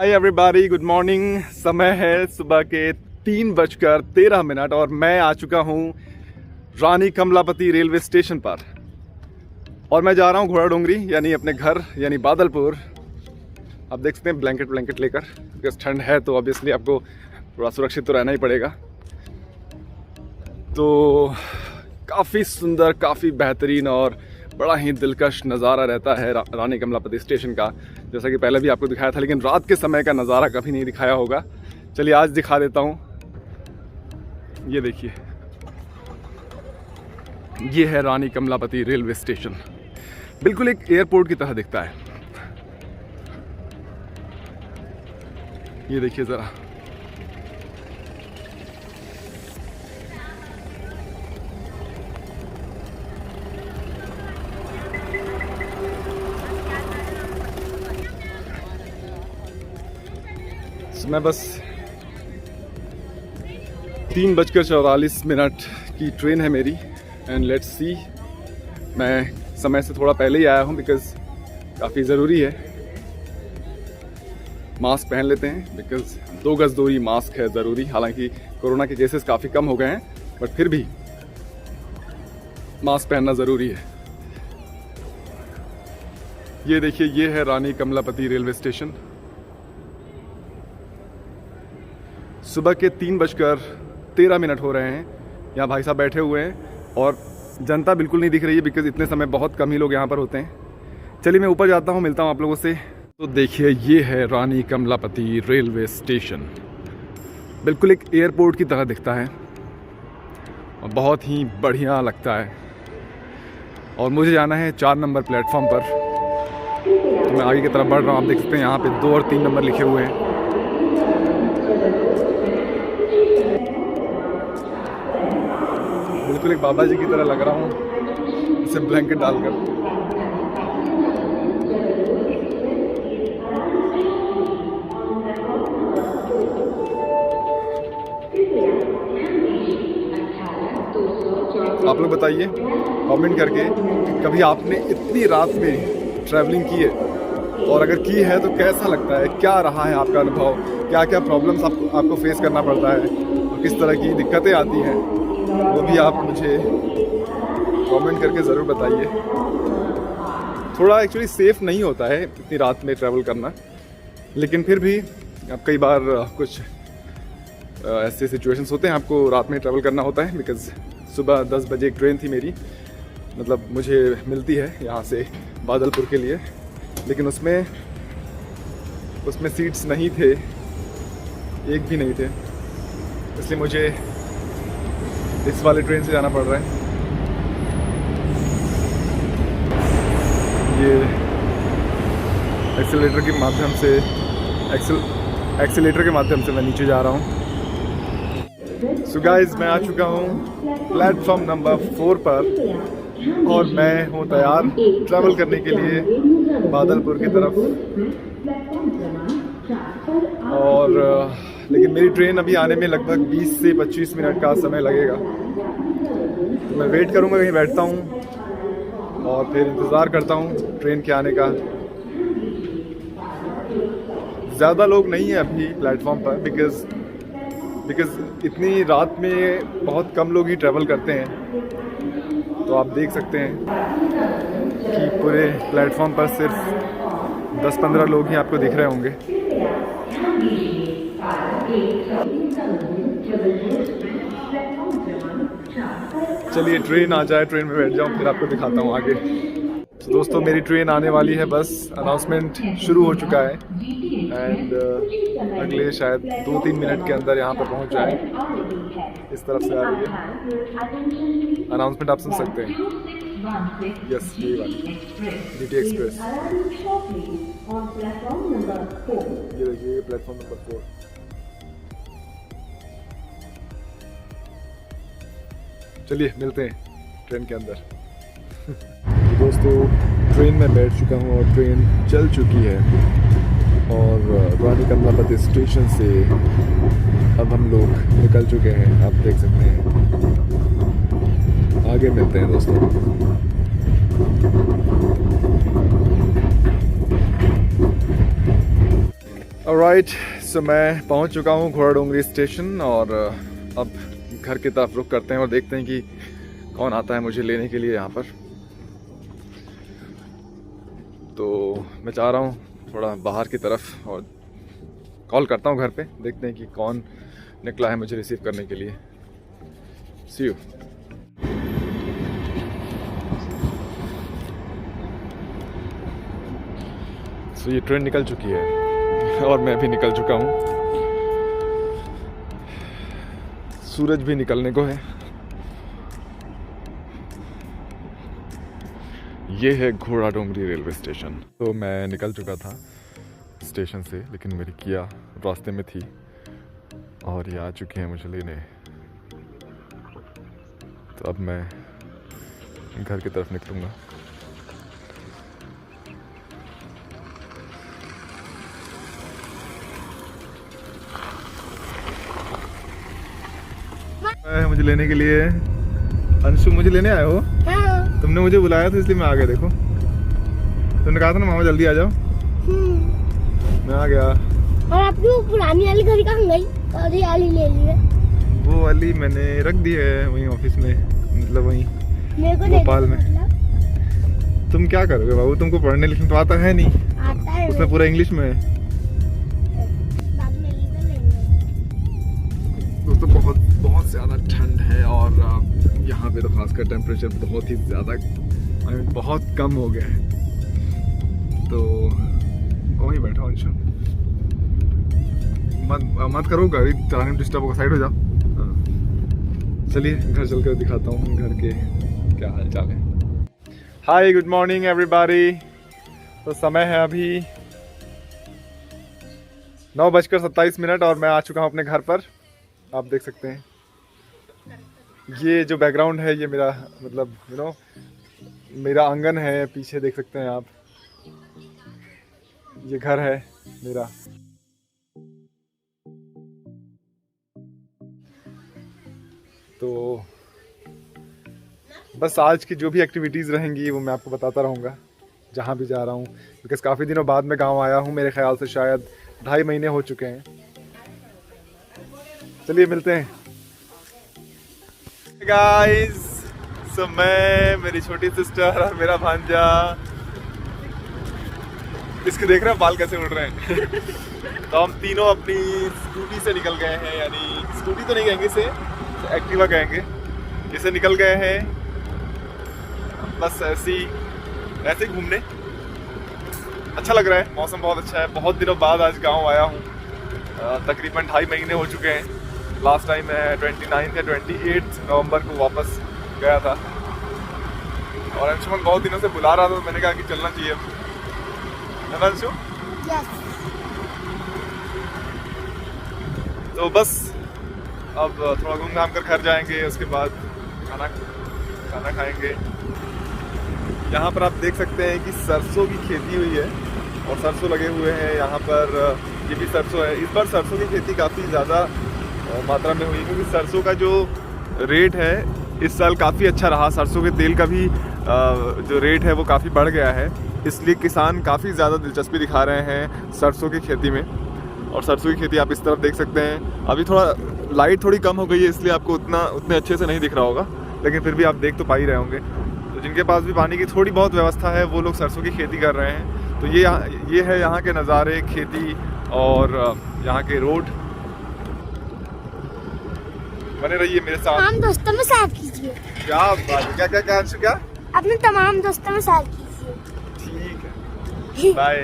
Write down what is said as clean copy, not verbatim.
Hi everybody, good morning. समय है सुबह के 3:13 और मैं आ चुका हूँ रानी कमलापति रेलवे स्टेशन पर और मैं जा रहा हूँ घोड़ा डोंगरी यानी अपने घर यानी बादलपुर। आप देख सकते हैं ब्लैंकेट लेकर, बिकॉज ठंड है तो ऑब्वियसली आपको थोड़ा सुरक्षित तो रहना ही पड़ेगा। तो काफ़ी सुंदर, काफ़ी बेहतरीन और बड़ा ही दिलकश नज़ारा रहता है रानी कमलापति स्टेशन का, जैसा कि पहले भी आपको दिखाया था, लेकिन रात के समय का नज़ारा कभी नहीं दिखाया होगा। चलिए आज दिखा देता हूँ। ये देखिए, ये है रानी कमलापति रेलवे स्टेशन। बिल्कुल एक एयरपोर्ट की तरह दिखता है। ये देखिए ज़रा, मैं बस 3:44 की ट्रेन है मेरी एंड लेट्स सी। मैं समय से थोड़ा पहले ही आया हूँ बिकॉज़ काफ़ी ज़रूरी है। मास्क पहन लेते हैं बिकॉज़ 2 गज दूरी मास्क है ज़रूरी। हालांकि कोरोना के केसेस काफ़ी कम हो गए हैं, बट फिर भी मास्क पहनना ज़रूरी है। ये देखिए, ये है रानी कमलापति रेलवे स्टेशन। सुबह के 3:13 हो रहे हैं। यहाँ भाई साहब बैठे हुए हैं और जनता बिल्कुल नहीं दिख रही है बिकॉज़ इतने समय बहुत कम ही लोग यहाँ पर होते हैं। चलिए मैं ऊपर जाता हूँ, मिलता हूँ आप लोगों से। तो देखिए, ये है रानी कमलापति रेलवे स्टेशन। बिल्कुल एक एयरपोर्ट की तरह दिखता है और बहुत ही बढ़िया लगता है। और मुझे जाना है 4 नंबर प्लेटफॉर्म पर, तो मैं आगे की तरफ बढ़ रहा हूँ। आप देख सकते हैं यहाँ पे 2 और 3 नंबर लिखे हुए हैं। बिल्कुल एक बाबा जी की तरह लग रहा हूँ, इसे ब्लैंकेट डालकर। आप लोग बताइए कमेंट करके कि कभी आपने इतनी रात में ट्रैवलिंग की है, और अगर की है तो कैसा लगता है, क्या रहा है आपका अनुभव, क्या क्या प्रॉब्लम्स आपको फेस करना पड़ता है और किस तरह की दिक्कतें आती हैं, वो भी आप मुझे कमेंट करके ज़रूर बताइए। थोड़ा एक्चुअली सेफ़ नहीं होता है इतनी रात में ट्रैवल करना, लेकिन फिर भी अब कई बार कुछ ऐसे सिचुएशंस होते हैं, आपको रात में ट्रैवल करना होता है। बिकॉज़ सुबह 10 बजे एक ट्रेन थी मेरी, मतलब मुझे मिलती है यहाँ से बादलपुर के लिए, लेकिन उसमें सीट्स नहीं थे, एक भी नहीं थे, इसलिए मुझे इस वाले ट्रेन से जाना पड़ रहा है। ये एक्सीलेटर के माध्यम से मैं नीचे जा रहा हूँ। सो गाइस, मैं आ चुका हूँ प्लेटफॉर्म नंबर 4 पर और मैं हूँ तैयार ट्रैवल करने के लिए बादलपुर की तरफ। और लेकिन मेरी ट्रेन अभी आने में लगभग 20 से 25 मिनट का समय लगेगा, तो मैं वेट करूँगा, कहीं बैठता हूँ और फिर इंतज़ार करता हूँ ट्रेन के आने का। ज़्यादा लोग नहीं है अभी प्लेटफॉर्म पर बिकॉज़ इतनी रात में बहुत कम लोग ही ट्रैवल करते हैं। तो आप देख सकते हैं कि पूरे प्लेटफॉर्म पर सिर्फ 10-15 लोग ही आपको दिख रहे होंगे। चलिए ट्रेन आ जाए, ट्रेन में बैठ जाऊँ, फिर आपको दिखाता हूँ आगे। तो दोस्तों, मेरी ट्रेन आने वाली है, बस अनाउंसमेंट शुरू हो चुका है एंड अगले शायद 2-3 मिनट के अंदर यहाँ पर पहुँच जाए। इस तरफ से आ रही है अनाउंसमेंट, आप सुन सकते हैं। यस, ये वाली GT एक्सप्रेस। ये देखिए, प्लेटफॉर्म नंबर 4। चलिए मिलते हैं ट्रेन के अंदर। दोस्तों, ट्रेन में बैठ चुका हूँ और ट्रेन चल चुकी है और रानी कमलापति स्टेशन से अब हम लोग निकल चुके हैं। आप देख सकते हैं, आगे मिलते हैं दोस्तों। ऑलराइट, सो मैं पहुंच चुका हूं घोड़ा डोंगरी स्टेशन और अब घर की तरफ रुख करते हैं और देखते हैं कि कौन आता है मुझे लेने के लिए यहाँ पर। तो मैं चाह रहा हूँ थोड़ा बाहर की तरफ और कॉल करता हूँ घर पे, देखते हैं कि कौन निकला है मुझे रिसीव करने के लिए। सी यू। तो ये ट्रेन निकल चुकी है और मैं भी निकल चुका हूँ। सूरज भी निकलने को है। ये है घोड़ा डोंगरी रेलवे स्टेशन। तो मैं निकल चुका था स्टेशन से, लेकिन मेरी किया रास्ते में थी और ये आ चुके हैं मुझे लेने। तो अब मैं घर की तरफ निकलूँगा। मुझे लेने के लिए। अंशु, मुझे लेने आए हो? हाँ। तुमने मुझे बुलाया था इसलिए मैं आ गया। देखो, तुमने कहा था ना मामा जल्दी आ जाओ। मैं आ गया। और आपकी वो पुरानी वाली घड़ी कहाँ गई? और ये वाली ले ली है? वो वाली मैंने रख दी है वहीं ऑफिस में, मतलब वहीं भोपाल में। तुम क्या करोगे बाबू, तुमको पढ़ने लिखने तो आता है नहीं। आता है, उसमें पूरा इंग्लिश में है। दोस्तों बहुत बहुत ज़्यादा ठंड है और यहाँ पे तो खासकर टेम्परेचर बहुत ही ज़्यादा बहुत कम हो गया है। तो वहीं बैठा अंशु, मत करो गाड़ी चलाने में डिस्टर्ब होगा, साइड हो जाओ। चलिए घर चलकर दिखाता हूँ घर के क्या हाल चाल है। हाय, गुड मॉर्निंग एवरीबॉडी। तो समय है अभी 9:27 और मैं आ चुका हूँ अपने घर पर। आप देख सकते हैं ये जो बैकग्राउंड है ये मेरा मतलब मेरा आंगन है। पीछे देख सकते हैं आप, ये घर है मेरा। तो बस आज की जो भी एक्टिविटीज़ रहेंगी वो मैं आपको बताता रहूँगा जहाँ भी जा रहा हूँ, बिकॉज काफ़ी दिनों बाद मैं गांव आया हूँ। मेरे ख्याल से शायद 2.5 महीने हो चुके हैं। चलिए मिलते हैं गाइस। सो मैं, मेरी छोटी सिस्टर और मेरा भांजा, इसके देख रहे हैं बाल कैसे उड़ रहे हैं। तो हम तीनों अपनी स्कूटी से निकल गए हैं, यानी स्कूटी तो नहीं कहेंगे इसे, एक्टिवा कहेंगे। इसे निकल गए हैं बस ऐसे घूमने। अच्छा लग रहा है, मौसम बहुत अच्छा है। बहुत दिनों बाद आज गांव आया हूँ। तकरीबन 2.5 महीने हो चुके हैं। लास्ट टाइम मैं 29 या 28 नवंबर को वापस गया था और अंशुमन बहुत दिनों से बुला रहा था, तो मैंने कहा कि चलना चाहिए। है ना अंशु? तो बस अब थोड़ा घूम घाम कर घर जाएंगे, उसके बाद खाना खाएंगे। यहाँ पर आप देख सकते हैं कि सरसों की खेती हुई है और सरसों लगे हुए हैं यहाँ पर। ये भी सरसों है। इस बार सरसों की खेती काफ़ी ज़्यादा मात्रा में हुई, क्योंकि सरसों का जो रेट है इस साल काफ़ी अच्छा रहा। सरसों के तेल का भी जो रेट है वो काफ़ी बढ़ गया है, इसलिए किसान काफ़ी ज़्यादा दिलचस्पी दिखा रहे हैं सरसों की खेती में। और सरसों की खेती आप इस तरफ देख सकते हैं। अभी थोड़ा लाइट थोड़ी कम हो गई है, इसलिए आपको उतने अच्छे से नहीं दिख रहा होगा, लेकिन फिर भी आप देख तो पा ही रहे होंगे। तो जिनके पास भी पानी की थोड़ी बहुत व्यवस्था है वो लोग सरसों की खेती कर रहे हैं। तो ये है यहाँ के नज़ारे, खेती और यहाँ के रोड। बने रहिए मेरे साथ। तमाम दोस्तों में शेयर कीजिए। क्या बात है, क्या अंशु, क्या अपने तमाम दोस्तों में शेयर कीजिए। ठीक है, बाय।